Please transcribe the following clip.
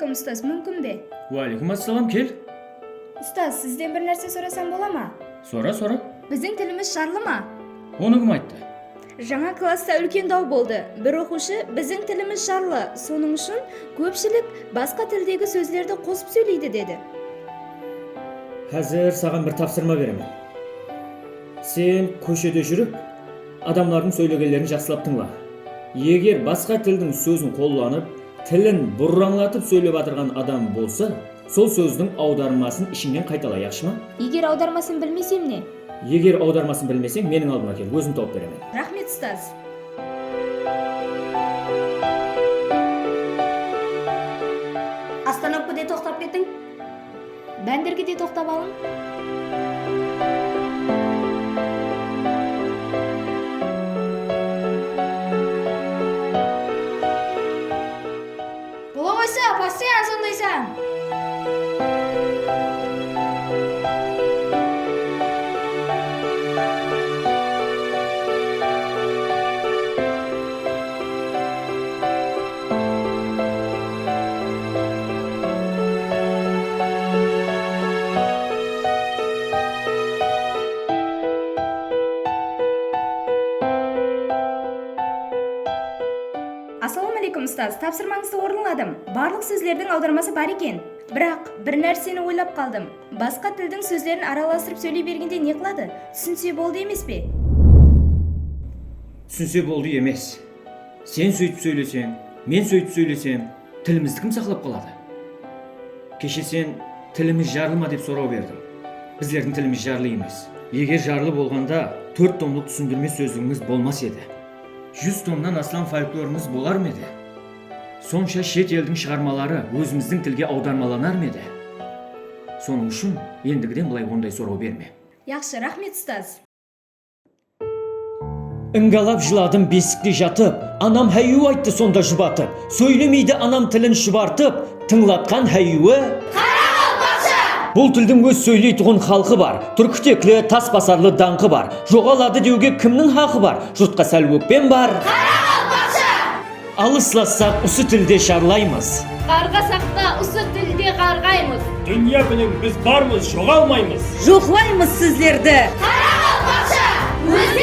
Assalomualaikum ustoz, mumkin-be? Va alaykum assalom, kel. Ustoz, sizdan bir narsa so'rasam bo'ladimi? So'ra. Bizning tilimiz sharlimi? Uni kim aytdi? Жаңа klassda ulkan dov bo'ldi. Bir o'quvchi bizning tilimiz sharli, so'ning uchun ko'pchilik boshqa tildagi so'zlarni qo'shib so'ylaydi dedi. Hazır sağın bir tafsırma veremem. Sen köşede жүрүп, adamların söylegenlerini жақсылап тыңла. Егер басқа тілдің сөзін қолданып, тілін бұраңлатып сөйлеп атырған адам болса, сол сөздің аудармасын ішіңнен қайтала, яқшы ма? Егер аудармасын bilmesem ne? Егер аудармасын білмесең, менің алдыма кел, өзім тауып беремін. Rahmet ustoz. Остановкада тоқтап кеттің? Bandirgide to'xtab olin. Bo'la qo'ysa, postoyan so'ndaysan. Assalomu alaykum ustoz. Topshirmangizni o'rinladim. Barliq so'zlarning audarmasi bor ekan. Biroq bir narsani o'ylab qoldim. Boshqa tilning so'zlarini aralashtirib söyley berganda ne qiladi? Tushunsa bo'ldi emasmi? Түсінсе болды емес. Сен сөйтіп сөйлесең, мен сөйтіп сөйлесем, тілімізді кім сақлап қалады? Кеше сен тіліміз жарлы ма деп сұрау бердім. Біздердің тіліміз жарлы емес. Егер жарлы болғанда 4 томлық түсіндірме сөздігіміз болмас еді. 100 томнан астам фольклорымыз болар ма еді? Сонша шет елдің шығармалары өзіміздің тілге аудармаланар ма еді? Соның үшін ендігіден былай ондай сұрау берме. Yaxshi, rahmet ustoz. Ingalab жыладым бесікте жатып, анам хәйю айтты сонда жұбатып. Сөйлемейді анам тілін шұбартып, тыңлатқан хәйюі. Бұл тілдің өз сөйлейтұғын халқы бар, түркітеклі, тас басарлы даңқы бар. Жоғалады деуге кімнің хақы бар, жұртқа сәл өкпен бар. Алыслассақ ұсы тілде шарлаймыз. Қарғасақ та ұсы тілде қарғаймыз. Dünya білің біз бармыз, жоғалмаймыз. Жоқлаймыз сіздерді. O'zbek